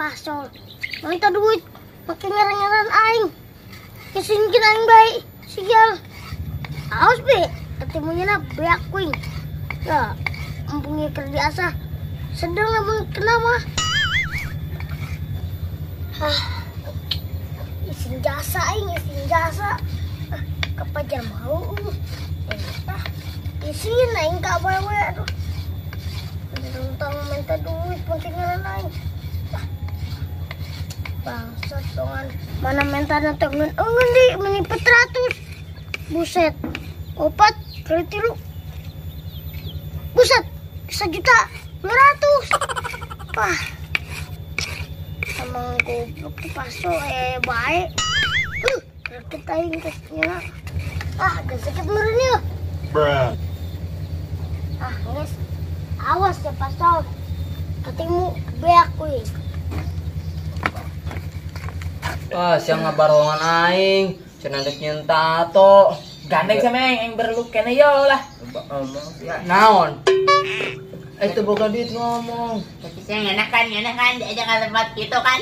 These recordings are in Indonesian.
pasol. Minta duit pakai ngaran-ngaran aing. Kesingkin aing baik. Sial. Awas be, ketemunya na beak kuing. Ya, empunya kerja asa. Sedang namun kenapa? Isin jasa aing, isin jasa. Kepajar mau. Isin aing ka bae aduh. Tentang minta duit pakai ngaran aing. Bangsat dongan. Mana minta nanti engen di menipet 100. Buset. 4 kali 3. Buset. 1.200.000. Wah. Emang goblok di paso baik. Rakit aing kesnya. Agak sakit meureun ya. Bruh. Guys. Awas ya paso. Ketemu beak kuy. Siang ngabarongan aing, cenandek nyeun tato. Gandeng sama yang berluk kene yo lah. Naon? Itu boga duit ngomong. Tapi saya ngenakan diajak ke tempat gitu kan?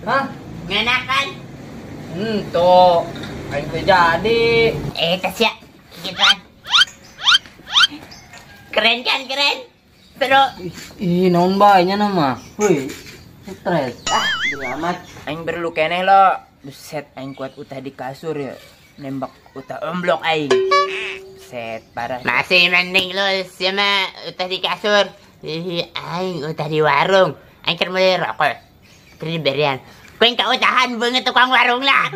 Hah? Ngenakan? Tuh. Aing teh jadi. Tas ya, gitu kan? Keren kan, keren? Seru. Ih, naon bae nya nama? Wih. Stres. Gila amat. Aing berluk kene lo. Buset, aing kuat utah di kasur ya. Nembak utah omblok aing. Set parah. Masih mending lu sama utah di kasur. Aing utah di warung. Aing kan mau rokok. Terus berian. Kau kau tahan banget tukang warung lah.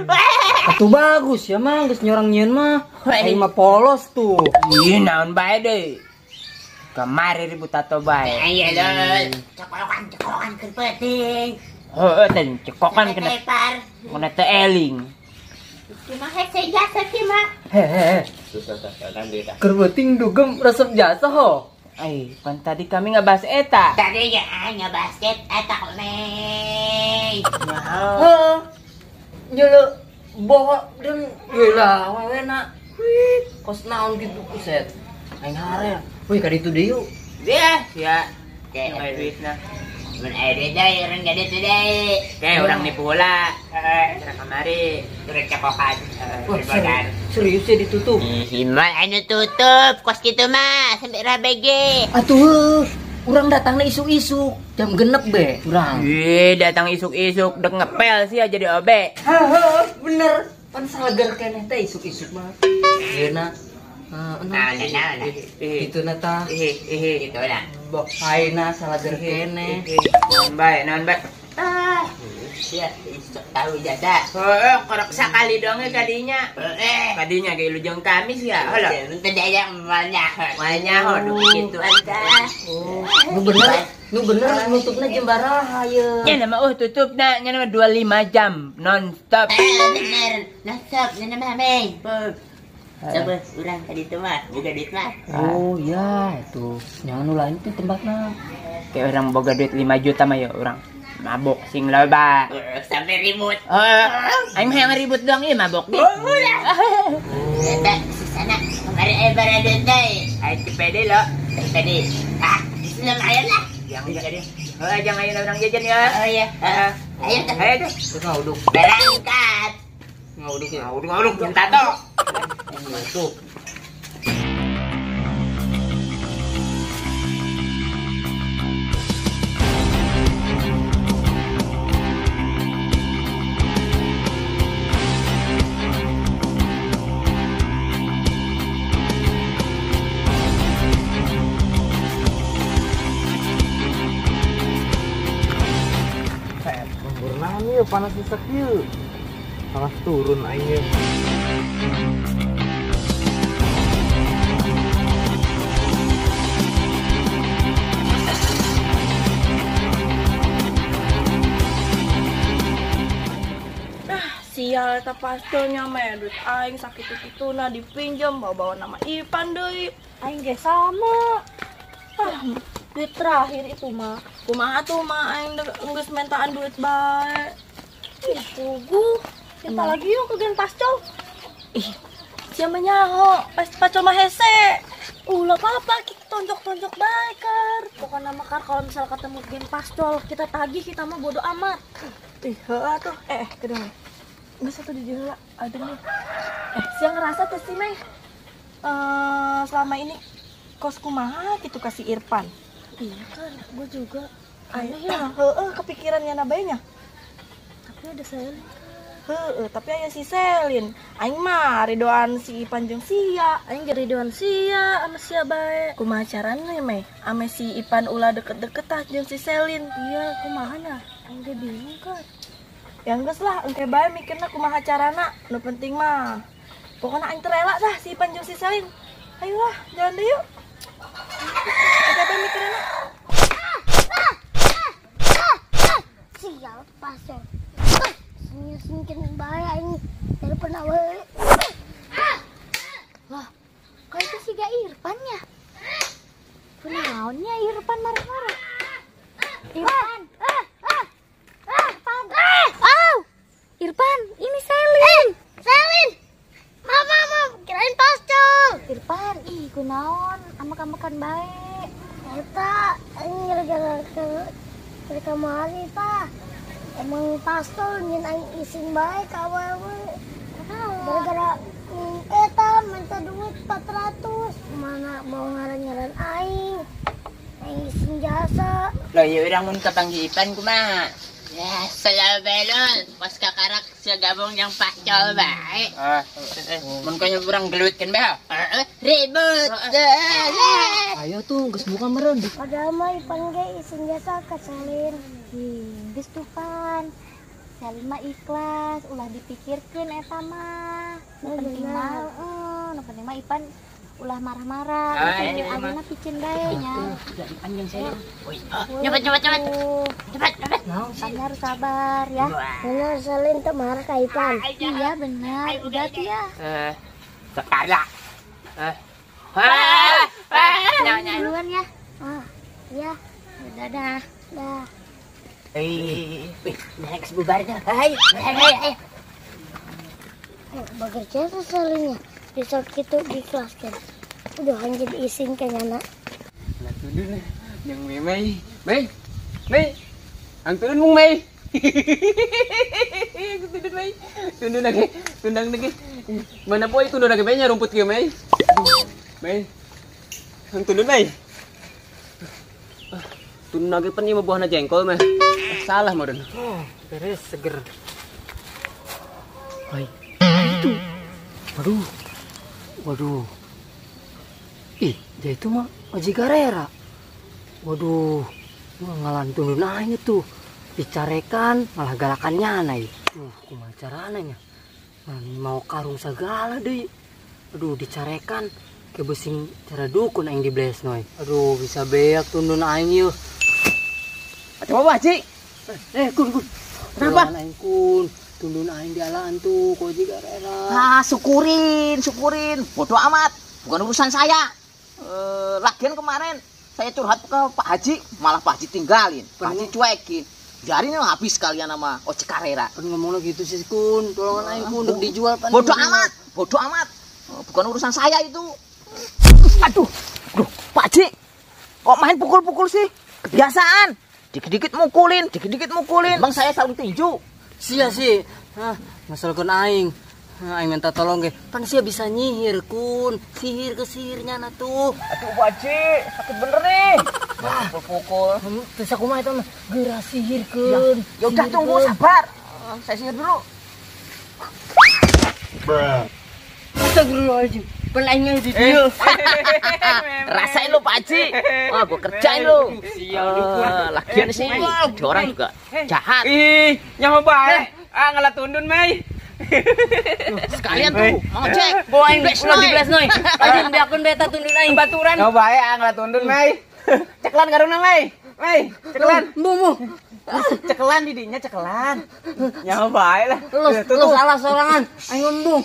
Atuh bagus ya mah, geus nyorang nyieun mah. Aing mah polos tuh. Ih, naon bae deui. Kamari ribut tato bae. Ayo lo, cekokan kerpeting. Dan cekokan kena kena teu eling. Cuma hese jasa cuma. Kerbeting dugem resep jasa ho. Ai, pan tadi kami ngebahas eta. Tadi ya hanya basket eta koneng. Heeh. Nyele boho dan gila wewena. Wih, kos naon gitu kuset. Aing hare. Wih, ka ditu deui yuk. Dia, ya. Kayak Kayak duitna. mun aya duit deui urang gade teh deui. Kayak orang nipu heula. Cara kamari. Urang cekokan. Wah, serius ya ditutup. Himal anu tutup kos kitu mah sampai rabege. Atuh, urang datangna isuk-isuk jam genep be, urang. Ih, datang isuk-isuk dek ngepel sih ya jadi obe. Haha, bener. Pan salagar keneh teh isuk-isuk mah. Yeuna. Nah. Itu nata. Gitu lah. Bok aina salagar keneh. Naon bae, naon bae. Ya, tahu jasa. Korok sakali dong kadinya. Kadinya kayak lu jeung kami sih ya. Halo. Teu diajak banyak. Mainnya hodo gitu anta. Nu bener nutupna jam baraha ye. Ya nama tutupna nya nama 25 jam non-stop. Bener. Nasab nya mah meh. Coba urang tadi itu mah buka duit mah. Oh iya, itu. Yang anu lain tuh tempatna. Kayak orang boga duit 5 juta mah ya orang. Mabok sing loba. Sampai ribut. Aing mah yang ribut doang ieu mabok deh. Eta sana kemarin barada deui. Aing pede lo. Tadi. Islam ayeuna lah. Yang jadi. Jangan ayeuna orang jajan ya. Oh iya. Ayo tuh. Ayo tuh. Ngauduk. Berangkat. Ngauduk minta to. Masuk. Purnami ya panas bisa kieu. Panas turun aing. Sial eta pastelnya mah duit aing sakit itu nah dipinjam bawa nama Ipan deui. Aing ge sama. Duit terakhir itu mah. Kumaha tuh mah aing geus mentaan duit bae. Ih, puguh. Kita lagi yuk ke gen pastel. Ih, siapa nyaho? Pastel mah hese. Ulah apa-apa kita tonjok-tonjok baik Kar. Pokoknya mah Kar kalau misal ketemu geng pastol kita tagih, kita mah bodo amat. Ih, tuh. Kedeng. Enggak satu di jendela. Ada nih. Siang ngerasa tuh sih, Mei. Selama ini kos kumaha gitu kasih Irfan. Iya kan, gue juga. Ayo ya, kepikirannya nabainya. Tapi ada Selin. Tapi aya si Selin. Aing mah ridoan si Ipan jeung Sia. Aing jadi doan sia sama sia bae. Kumaha carana Mei? Ame si Ipan ulah deket-deket tah jeung si Selin. Iya, kumaha nya? Aing ge bingung kan. Ya geus lah, engke bae mikirna kumaha carana. Nu penting mah pokoknya aing terela dah si Ipan jeung si Selin. Ayolah, jalan deh yuk. Engke bae mikirna. Sial, pasir. Singkin bahaya ini dari pernah wae. Wah, kok itu sih gak Irfan ya? Kenaonnya Irfan marah-marah. Irfan. Irfan, ini Selin. Selin. Mama, kirain pastol. Irfan, ih kunaon, amak-amakan bae. Eta, ini gara-gara ke kamari, Pak. Emang pastol nyen aing isin bae ka awewe. Gara-gara eta minta duit 400. Mana mau ngaran-ngaran aing. Aing isin jasa. Lah ya urang mun kapanggih Ipan kumaha? Ya, selalu belon. Pas kakarak siya gabung yang pacol baik. Mun kanya urang geluitkeun bae. Ribut. Ayo tuh, geus buka meureun. Padahal mah Ipan ge isin jasa ka Selin. Geus tuh Pan. Selin mah ikhlas, ulah dipikirkeun eta mah. Nu penting mah Ipan ulah marah-marah. Ayeuna picin bae nya. Jadi panjang saya. Cepet. Cepet. Ipan harus sabar ya. Benar Selin tuh marah ka Ipan. Iya benar, udah tuh ya. Sekarang. Duluan ya. Iya. Udah dah. Dah. Next bubarnya. Hai. Bekerja sesalinnya bisa gitu di kelas kan. Udah hanya diisin ke anak. Lah tudun yang Mei. Mei. Antun mung Mei. Tudun Mei. Tundang lagi. Mana poe tundang lagi Mei rumput ge Mei. Mei. Antun Mei. Tundang lagi pan ieu buahna jengkol Mei. Salah meureun. Beres seger. Hai. Itu. Waduh. Ih, dia itu mah Oji Garera. Waduh, ngalantun aing tuh. Dicarekan malah galakannya aneh. Kumaha carana nya? Mau karung segala deui. Aduh, dicarekan ke besing cara dukun aing diblesnoy. Aduh, bisa beak tundun aing ieu. Coba Ci. Kun. Kenapa? Aing kun. Tundun aing dialaan tuh ku Oji Garera. Syukurin. Bodoh amat. Bukan urusan saya. Lagian kemarin saya curhat ke Pak Haji, malah Pak Haji tinggalin. Pak Haji cuekin. Jarinya habis kalian sama Oji Garera. Kan ngomongnya gitu sih kun. Tolongan aing kun untuk dijual pan. Bodoh amat. Bukan urusan saya itu. Aduh, Pak Haji. Kok main pukul-pukul sih? Kebiasaan. Dikit-dikit mukulin. Emang saya selalu tinju. Sia sih. Masalahkan aing. Aing minta tolong ge. Pan sia bisa nyihir kun. Sihir ke sihirnya na tuh. Aduh, Pak Haji, sakit bener nih. Pukul-pukul. Terus aku mah itu mah geura sihirkeun. Ya udah tunggu sabar. Saya sihir dulu. Astagfirullahaladzim. Pan aing di dieu. Rasain lo Pak Haji. Wah, gua kerjain lo. Lagian sih ada orang juga jahat. Ih, nyaho bae. Ngalatundun Mei. Sekalian tuh mau cek. Boaing ulah diblesnoy. Aja biakun beta tundun aing baturan. Nyaho bae ngalatundun Mei. Cekelan karuna Mei. Cekelan. Bu. Cekelan didinya cekelan. Nyaho bae lah. Lu salah sorangan. Aing ngembung.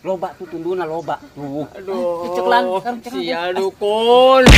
Loba tuh tunduna loba. Tuh. Aduh. Cekelan. Sia dukun.